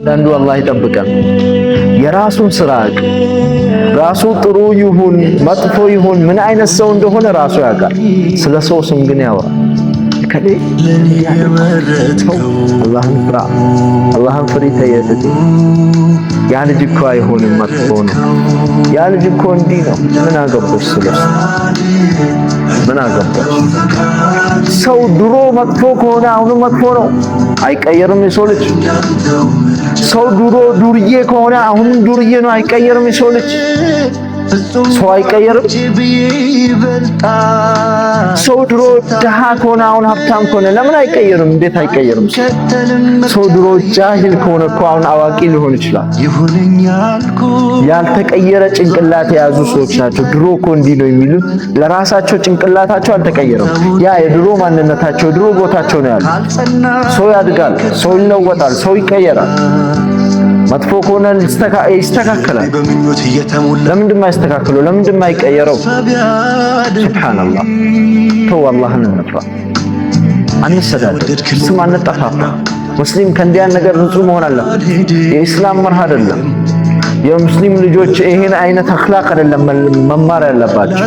ዳንዱ አላህ ይጠብቀን። የራሱን ስራ ራሱ ጥሩ ይሁን መጥፎ ይሁን ምን አይነት ሰው እንደሆነ ራሱ ያውቃል። ስለ ሰው ስም ግን ያወራል። ከሌ አላህን ፍራ፣ አላህን ፍሪ ተየት። ያ ልጅ እኮ አይሆንም መጥፎ ነው፣ ያ ልጅ እኮ እንዲህ ነው። ምን አገባሽ ስለሱ? ምን አገባሽ? ሰው ድሮ መጥፎ ከሆነ አሁንም መጥፎ ነው፣ አይቀየርም የሰው ልጅ። ሰው ድሮ ዱርዬ ከሆነ አሁንም ዱርዬ ነው፣ አይቀየርም የሰው ልጅ። ሰው አይቀየርም። ሰው ድሮ ድሃ ከሆነ አሁን ሀብታም ከሆነ ለምን አይቀየርም? እንዴት አይቀየርም? ሰው ድሮ ጃሂል ከሆነ እኮ አሁን አዋቂ ሊሆን ይችላል። ያልተቀየረ ጭንቅላት የያዙ ሰዎች ናቸው ድሮ እኮ እንዲህ ነው የሚሉት። ለራሳቸው ጭንቅላታቸው አልተቀየረም። ያ የድሮ ማንነታቸው ድሮ ቦታቸው ነው ያለው። ሰው ያድጋል፣ ሰው ይለወጣል፣ ሰው ይቀየራል። መጥፎ ከሆነ ይስተካከላል። ለምንድን ነው የማይስተካከለው? ለምንድን ነው የማይቀየረው? ሱብሃንአላህ። ተው አላህን እንፍራ፣ አንሰዳደብ፣ ስም አንጠፋፋ። ሙስሊም ከእንዲያን ነገር ንጹህ መሆን አለበት። የኢስላም መርህ አይደለም። የሙስሊም ልጆች ይሄን አይነት አኽላቅ አይደለም መማር ያለባቸው።